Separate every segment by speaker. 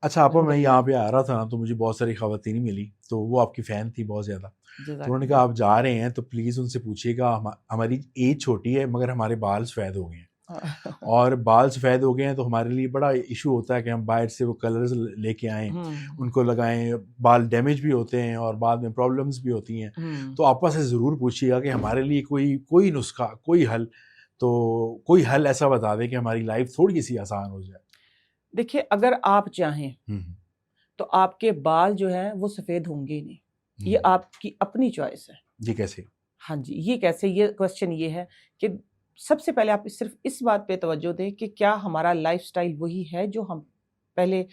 Speaker 1: अच्छा आपा, मैं
Speaker 2: अल्हम्दुलिल्लाह।
Speaker 1: यहाँ पे आ रहा था ना तो मुझे बहुत सारी ख़वातीन मिली, तो वो आपकी फ़ैन थी बहुत ज़्यादा। तो उन्होंने कहा
Speaker 2: जज़ाकल्लाह।
Speaker 1: आप जा रहे हैं तो प्लीज़ उनसे पूछिएगा, हमारी एज छोटी है मगर हमारे बाल सफ़ेद हो गए हैं, और बाल सफ़ेद हो गए हैं तो हमारे लिए बड़ा इशू होता है कि हम बाहर से वो कलर्स लेके आएँ,
Speaker 2: हुँ,
Speaker 1: उनको लगाएँ, बाल डैमेज भी होते हैं और बाद में प्रॉब्लम्स भी होती हैं।
Speaker 2: हुँ।
Speaker 1: तो आपा से ज़रूर पूछिएगा कि हमारे लिए कोई कोई नुस्ख़ा, कोई हल, तो कोई हल ऐसा बता दें कि हमारी लाइफ़ थोड़ी-सी आसान हो जाए।
Speaker 2: देखिए, अगर आप चाहें
Speaker 1: हुँ, हुँ।
Speaker 2: तो आपके बाल जो हैं वो सफ़ेद होंगे ही नहीं। ये
Speaker 1: हुँ।
Speaker 2: आपकी अपनी चॉइस है।
Speaker 1: जी, कैसे?
Speaker 2: हाँ जी, ये कैसे, ये क्वेश्चन ये है कि सबसे पहले आप सिर्फ़ इस बात पे तवज्जो दें कि क्या हमारा लाइफ़स्टाइल वही है जो हम पहले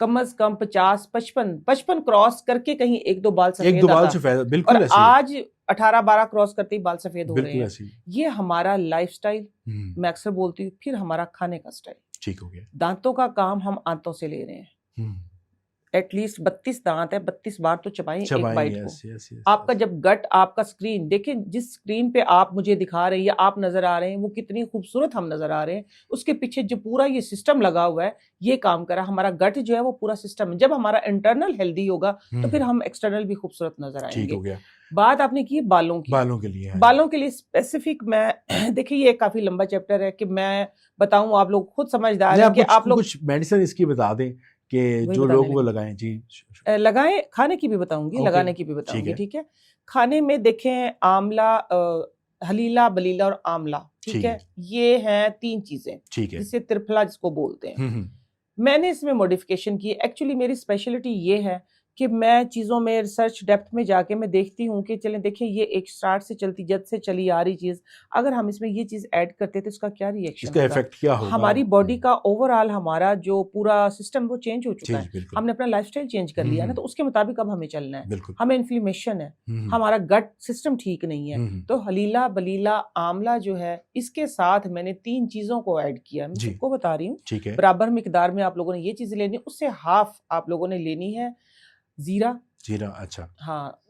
Speaker 2: कम से कम 50, 55 क्रॉस करके कहीं 1-2 बाल
Speaker 1: 1-2
Speaker 2: सफ़ेद
Speaker 1: बाल
Speaker 2: आता
Speaker 1: सफ़ेद, बिल्कुल
Speaker 2: और
Speaker 1: ऐसे ही है।
Speaker 2: आज 18-12 क्रॉस करते ही बाल सफ़ेद हो रहे
Speaker 1: बिल्कुल
Speaker 2: हैं।
Speaker 1: ऐसे ही।
Speaker 2: ये हमारा लाइफ़स्टाइल,
Speaker 1: हुँ,
Speaker 2: मैं अक्सर बोलती हूँ, फिर हमारा खाने का स्टाइल।
Speaker 1: ठीक हो गया।
Speaker 2: दाँतों का काम हम आंतों से ले रहे हैं।
Speaker 1: हुँ,
Speaker 2: एटलीस्ट 32 दाँत है, 32 बार तो चबाएँ एक
Speaker 1: चबाएँ,
Speaker 2: बाइट को।
Speaker 1: यस, यस, यस,
Speaker 2: आपका
Speaker 1: यस।
Speaker 2: जब गट, आपका स्क्रीन देखिए, जिस स्क्रीन पे आप मुझे दिखा रहे हैं या आप नज़र आ रहे हैं, वो कितनी खूबसूरत हम नज़र आ रहे हैं, उसके पीछे जो पूरा ये सिस्टम लगा हुआ है, ये काम कर रहा है। हमारा गट जो है वो पूरा सिस्टम है। जब हमारा इंटरनल हेल्दी होगा, तो
Speaker 1: हुँ,
Speaker 2: फिर हम एक्सटर्नल भी खूबसूरत नज़र
Speaker 1: ठीक हो
Speaker 2: आएँगे।
Speaker 1: गया।
Speaker 2: बात आपने की बालों की।
Speaker 1: बालों के लिए, हाँ जी।
Speaker 2: बालों के लिए स्पेसिफिक मैं देखिए, ये काफ़ी लंबा चैप्टर है कि मैं बताऊँ, आप लोग खुद समझदार
Speaker 1: नहीं,
Speaker 2: हैं
Speaker 1: आप
Speaker 2: कि
Speaker 1: कुछ
Speaker 2: आप लोग
Speaker 1: कुछ मेडिसिन इसकी बता दें कि
Speaker 2: वही
Speaker 1: जो
Speaker 2: बताने
Speaker 1: लोग वो
Speaker 2: लगी।
Speaker 1: लगाएँ। जी,
Speaker 2: लगाएँ, खाने की भी बताऊँगी,
Speaker 1: ओके,
Speaker 2: लगाने की भी
Speaker 1: ठीक
Speaker 2: बताऊँगी,
Speaker 1: है,
Speaker 2: ठीक है? खाने में देखें, आँवला, हलीला, बलीला और आँवला, ठीक
Speaker 1: ठीक
Speaker 2: है?
Speaker 1: है,
Speaker 2: ये हैं 3 चीज़ें,
Speaker 1: ठीक है।
Speaker 2: जिसे त्रिफला जिसको बोलते हैं।
Speaker 1: हुँ, हुँ,
Speaker 2: मैंने इसमें मॉडिफ़िकेशन की है। एक्चुअली मेरी स्पेशलिटी ये है कि मैं चीज़ों में रिसर्च डेप्थ में जाके मैं देखती हूँ कि चलें देखिए, ये एक स्टार्ट से चलती, जद से चली आ रही चीज़, अगर हम इसमें ये चीज़ ऐड करते तो इसका क्या रिएक्शन
Speaker 1: इसका
Speaker 2: होगा?
Speaker 1: इफ़ेक्ट क्या होगा?
Speaker 2: हमारी बॉडी
Speaker 1: हुँ,
Speaker 2: का ओवरऑल हमारा जो पूरा सिस्टम वो चेंज हो
Speaker 1: जी,
Speaker 2: चुका है।
Speaker 1: जी, बिल्कुल।
Speaker 2: हमने अपना लाइफ़स्टाइल चेंज कर
Speaker 1: हुँ,
Speaker 2: लिया है ना,
Speaker 1: हुँ,
Speaker 2: तो उसके मुताबिक अब हमें चलना है।
Speaker 1: बिल्कुल।
Speaker 2: हमें इन्फ्लेमेशन है,
Speaker 1: हुँ, हुँ,
Speaker 2: हमारा गट सिस्टम ठीक नहीं है।
Speaker 1: हुँ, हुँ,
Speaker 2: तो हलीला, बलीला, आँवला जो है, इसके साथ मैंने 3 चीज़ों को ऐड किया है। मैं
Speaker 1: जी,
Speaker 2: सबको बता रही हूँ।
Speaker 1: ठीक है।
Speaker 2: बराबर मिकदार में आप लोगों ने ये चीज़ें लेनी है, उससे हाफ़ आप लोगों ने लेनी है ज़ीरा,
Speaker 1: जीरा, अच्छा,
Speaker 2: हाँ,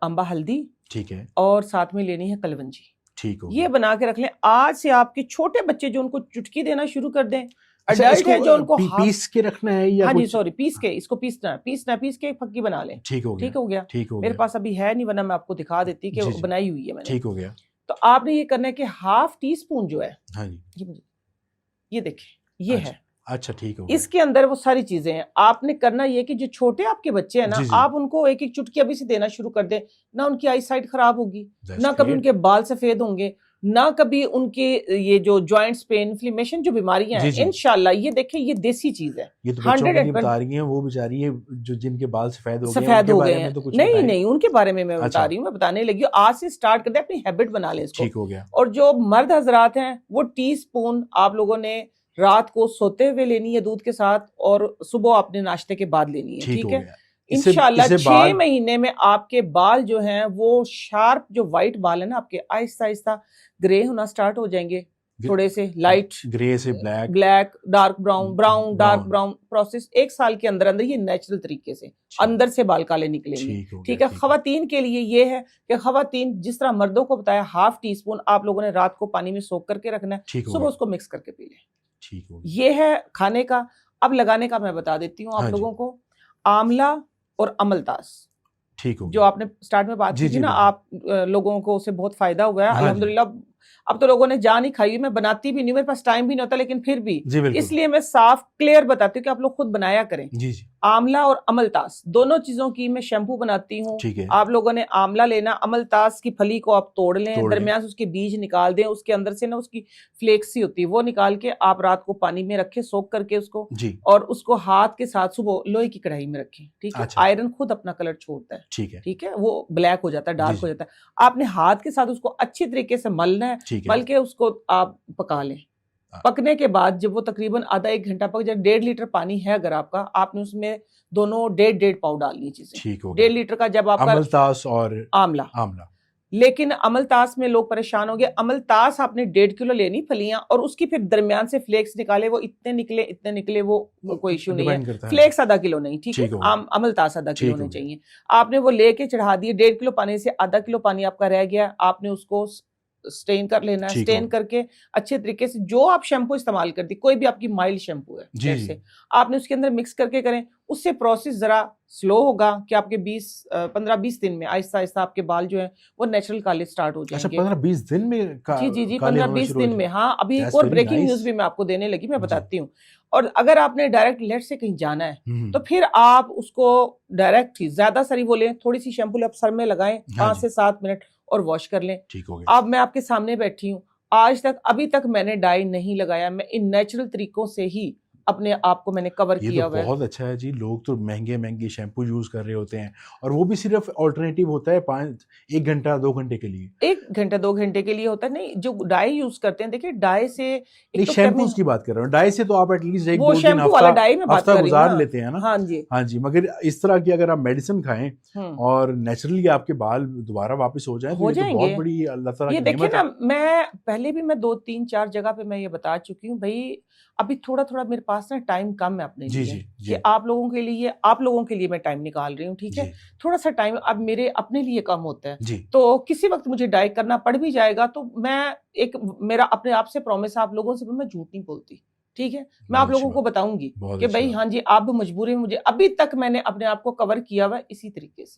Speaker 2: अम्बा हल्दी
Speaker 1: ठीक है,
Speaker 2: और साथ में लेनी है कलवंजी।
Speaker 1: ठीक हो
Speaker 2: ये
Speaker 1: गया।
Speaker 2: बना के रख लें। आज से आपके छोटे बच्चे जो उनको चुटकी देना शुरू कर दें,
Speaker 1: अच्छा,
Speaker 2: एडल्ट
Speaker 1: इसको
Speaker 2: है जो उनको हाफ़,
Speaker 1: पीस के रखना है या
Speaker 2: हाँ जी,
Speaker 1: कुछ?
Speaker 2: सॉरी, पीस के, इसको पीसना है, पीस के एक फक्की बना लें।
Speaker 1: ठीक हो गया,
Speaker 2: ठीक हो गया?
Speaker 1: ठीक हो
Speaker 2: मेरे
Speaker 1: गया।
Speaker 2: पास अभी है नहीं, वरना मैं आपको दिखा देती कि
Speaker 1: जी, जी,
Speaker 2: बनाई हुई है मैंने।
Speaker 1: ठीक हो गया।
Speaker 2: तो आपने ये करना है कि हाफ़ टी स्पून जो है,
Speaker 1: हाँ जी,
Speaker 2: ये मुझे, ये देखें, ये
Speaker 1: अच्छा,
Speaker 2: है।
Speaker 1: अच्छा, ठीक हो गया।
Speaker 2: इसके अंदर वो सारी चीज़ें हैं। आपने करना ये है कि जो छोटे आपके बच्चे हैं ना,
Speaker 1: जी, जी,
Speaker 2: आप उनको एक-एक चुटकी अभी से देना शुरू कर दें। ना उनकी आई साइट खराब होगी,
Speaker 1: दैट्स
Speaker 2: ना कभी
Speaker 1: ग्रेट।
Speaker 2: उनके बाल सफ़ेद होंगे, ना कभी उनके ये जो जॉइंट्स पेन, इन्फ्लेमेशन जो बीमारियाँ
Speaker 1: जी,
Speaker 2: हैं,
Speaker 1: जी,
Speaker 2: इंशाअल्लाह ये देखिए, ये देसी चीज़ है।
Speaker 1: ये तो बच्चों के लिए
Speaker 2: 120
Speaker 1: बता रही हैं, वो बेचारी हैं जो जिनके बाल सफ़ेद हो गए हैं,
Speaker 2: सफ़ेद
Speaker 1: उनके
Speaker 2: हो गए
Speaker 1: बारे
Speaker 2: हैं।
Speaker 1: में तो कुछ
Speaker 2: नहीं,
Speaker 1: बताएँ?
Speaker 2: नहीं, उनके बारे में मैं बता
Speaker 1: अच्छा,
Speaker 2: रही हूँ, मैं बताने लगी हूँ। आज से स्टार्ट कर दें, अपनी हैबिट बना लें इसको।
Speaker 1: ठीक हो गया,
Speaker 2: और जो मर्द हज़रात हैं, वो टीस्पून आप लोगों ने रात को सोते हुए लेनी है दूध के साथ, और सुबह आपने नाश्ते के बाद लेनी है,
Speaker 1: ठीक
Speaker 2: ठीक
Speaker 1: हो
Speaker 2: है?
Speaker 1: गया। इससे
Speaker 2: इंशाअल्लाह
Speaker 1: इससे
Speaker 2: 6
Speaker 1: बाल
Speaker 2: महीने में आपके बाल जो हैं, वो शार्प, जो व्हाइट बाल है ना आपके, आहिस्ता-आहिस्ता ग्रे होना स्टार्ट हो जाएँगे।
Speaker 1: ग्रे
Speaker 2: थोड़े से लाइट
Speaker 1: ग्रे से black,
Speaker 2: black, dark brown, brown, dark
Speaker 1: brown,
Speaker 2: brown, process 1 साल के अंदर-अंदर ये नेचुरल तरीके से
Speaker 1: ठीक,
Speaker 2: अंदर से बाल काले निकलेंगे।
Speaker 1: ठीक हो गया,
Speaker 2: ठीक है?
Speaker 1: ठीक है।
Speaker 2: ख़वातीन के लिए ये है कि ख़वातीन, जिस तरह मर्दों को बताया, हाफ टी स्पून आप लोगों ने रात को पानी में सोक करके रखना है,
Speaker 1: ठीक हो
Speaker 2: सुबह
Speaker 1: गया,
Speaker 2: उसको मिक्स करके पी लें।
Speaker 1: ठीक हो गया।
Speaker 2: ये है खाने का। अब लगाने का मैं बता देती हूँ आप
Speaker 1: हाँ जी,
Speaker 2: लोगों को। आंवला और अमलतास,
Speaker 1: ठीक हो
Speaker 2: जो
Speaker 1: गया।
Speaker 2: आपने स्टार्ट में बात
Speaker 1: जी,
Speaker 2: की थी
Speaker 1: जी,
Speaker 2: ना,
Speaker 1: बिल्कुल।
Speaker 2: आप लोगों को उससे बहुत फ़ायदा हुआ है
Speaker 1: हाँ जी,
Speaker 2: अल्हम्दुलिल्लाह। अब तो लोगों ने जान ही खाई हुई, मैं बनाती भी नहीं हूँ, मेरे पास टाइम भी नहीं होता, लेकिन फिर भी
Speaker 1: जी, बिल्कुल।
Speaker 2: इसलिए मैं साफ क्लियर बताती हूँ कि आप लोग खुद बनाया करें।
Speaker 1: जी, जी,
Speaker 2: आंवला और अमलतास दोनों चीज़ों की मैं शैम्पू बनाती हूँ।
Speaker 1: ठीक है,
Speaker 2: आप लोगों ने आंवला लेना, अमलतास की फली को आप तोड़ लें,
Speaker 1: तोड़ लें।
Speaker 2: दरमियान से उसके बीज निकाल दें, उसके अंदर से ना उसकी फ्लेक्स सी होती है, वो निकाल के आप रात को पानी में रखें, सोक करके उसको,
Speaker 1: जी,
Speaker 2: और उसको हाथ के साथ सुबह लोहे की कढ़ाई में रखें, ठीक है?
Speaker 1: अच्छा,
Speaker 2: आयरन खुद अपना कलर छोड़ता है,
Speaker 1: ठीक है।
Speaker 2: ठीक है? वो ब्लैक हो जाता है,
Speaker 1: जी,
Speaker 2: डार्क हो
Speaker 1: जी,
Speaker 2: जाता है। आपने हाथ के साथ उसको अच्छी तरीके से मलना है,
Speaker 1: ठीक है।
Speaker 2: मल के उसको आप पका लें।
Speaker 1: अ,
Speaker 2: पकने के बाद जब वो तकरीबन आधा 1 घंटा पक जाए, 1.5 लीटर पानी है अगर आपका, आपने उसमें दोनों डेढ़-डेढ़ पाव डालनी चीज़ें।
Speaker 1: ठीक हो
Speaker 2: 1.5
Speaker 1: गया।
Speaker 2: लीटर का जब आपका
Speaker 1: अमलतास और
Speaker 2: आमला,
Speaker 1: आंवला,
Speaker 2: लेकिन अमलतास में लोग परेशान होंगे। अमलतास आपने 1.5 किलो लेनी फलियाँ, और उसकी फिर दरमियान से फ्लेक्स निकाले, वो इतने निकले, वो
Speaker 1: वो
Speaker 2: कोई इश्यू नहीं है।
Speaker 1: डिपेंड करता है।
Speaker 2: फ्लेक्स आधा किलो नहीं, ठीक है?
Speaker 1: ठीक हो गया,
Speaker 2: अमलतास आधा किलो
Speaker 1: ठीक
Speaker 2: होने
Speaker 1: हो गया।
Speaker 2: चाहिए। आपने वो लेके चढ़ा दिए, 1.5 किलो पानी से आधा किलो पानी आपका रह गया, आपने उसको स्टेन कर लेना है।
Speaker 1: ठीक
Speaker 2: स्टेन
Speaker 1: हो।
Speaker 2: करके अच्छे तरीके से जो आप शैम्पू इस्तेमाल करती, कोई भी आपकी माइल्ड शैम्पू है
Speaker 1: जी,
Speaker 2: जैसे
Speaker 1: जी।
Speaker 2: आपने उसके अंदर मिक्स करके करें, उससे प्रोसेस जरा स्लो होगा कि आपके 15-20 दिन में आहिस्ता आहिस्ता आपके बाल जो है वो नेचुरल काले स्टार्ट हो
Speaker 1: अच्छा,
Speaker 2: जाएंगे।
Speaker 1: 15-20 दिन में
Speaker 2: जी
Speaker 1: काले होना
Speaker 2: 15-20
Speaker 1: शुरू हो
Speaker 2: दिन में।
Speaker 1: जाए?
Speaker 2: हाँ, अभी एक
Speaker 1: दैट्स
Speaker 2: और
Speaker 1: वेरी
Speaker 2: ब्रेकिंग न्यूज
Speaker 1: नाइस।
Speaker 2: भी मैं आपको देने लगी, मैं
Speaker 1: जी।
Speaker 2: बताती हूँ। और अगर आपने डायरेक्ट लेट से कहीं जाना है
Speaker 1: हम्म।
Speaker 2: तो फिर आप उसको डायरेक्ट ही ज्यादा सारी वो लें, थोड़ी सी शैम्पू आप सर में लगाएं
Speaker 1: हाँ
Speaker 2: 5
Speaker 1: जी,
Speaker 2: से 7 मिनट और वॉश कर लें।
Speaker 1: ठीक हो गया।
Speaker 2: अब मैं आपके सामने बैठी हूँ, आज तक अभी तक मैंने डाई नहीं लगाया, मैं इन नेचुरल तरीकों से ही अपने आप को मैंने कवर
Speaker 1: ये तो
Speaker 2: किया हुआ है।
Speaker 1: बहुत अच्छा है जी। लोग तो महंगे महंगे शैम्पू यूज कर रहे होते हैं, और वो भी सिर्फ ऑल्टरनेटिव होता है 1 घंटा 2 घंटे के लिए।
Speaker 2: 1 घंटा 2 घंटे के लिए होता है। नहीं, जो डाई यूज करते हैं, देखिए डाई से
Speaker 1: नहीं,
Speaker 2: एक तो
Speaker 1: शैम्पूज की बात कर रहा हूँ। डाई से तो आप एटलीस्ट एक
Speaker 2: वो
Speaker 1: 2 दिन
Speaker 2: शैम्पू वाला
Speaker 1: हफ्ता
Speaker 2: डाई में बात
Speaker 1: हफ्ता
Speaker 2: कर रही हूँ
Speaker 1: गुजार
Speaker 2: ना।
Speaker 1: लेते हैं ना।
Speaker 2: हाँ जी।
Speaker 1: हाँ जी, मगर इस तरह की अगर आप मेडिसिन खाएं
Speaker 2: हम्म,
Speaker 1: और नेचुरली आपके बाल दोबारा वापस हो जाएं, तो
Speaker 2: हो
Speaker 1: ये तो बहुत
Speaker 2: जाएंगे।
Speaker 1: बड़ी अल्लाह ताला
Speaker 2: ये
Speaker 1: की
Speaker 2: देखिए
Speaker 1: नेमत
Speaker 2: ना,
Speaker 1: है।
Speaker 2: मैं पहले भी मैं 2-3-4 जगह पे मैं ये बता चुकी हूँ भाई, अभी थोड़ा थोड़ा मेरे पास ना टाइम कम है अपने
Speaker 1: जी,
Speaker 2: लिए
Speaker 1: जी,
Speaker 2: कि
Speaker 1: जी,
Speaker 2: आप लोगों के लिए मैं टाइम निकाल रही हूँ, ठीक है।
Speaker 1: जी,
Speaker 2: थोड़ा सा टाइम अब मेरे अपने लिए कम होता है,
Speaker 1: जी।
Speaker 2: तो किसी वक्त मुझे डाइट करना पड़ भी जाएगा तो मैं एक मेरा अपने आप से प्रॉमिस है आप लोगों से, मैं झूठ नहीं बोलती, ठीक है। मैं
Speaker 1: बहुत
Speaker 2: आप
Speaker 1: अच्छी
Speaker 2: लोगों को
Speaker 1: बात,
Speaker 2: बताऊंगी
Speaker 1: बहुत
Speaker 2: कि
Speaker 1: अच्छी
Speaker 2: भाई
Speaker 1: बात।
Speaker 2: हाँ जी, आप भी मजबूरी में मुझे अभी तक मैंने अपने आप को कवर किया हुआ है इसी तरीके से।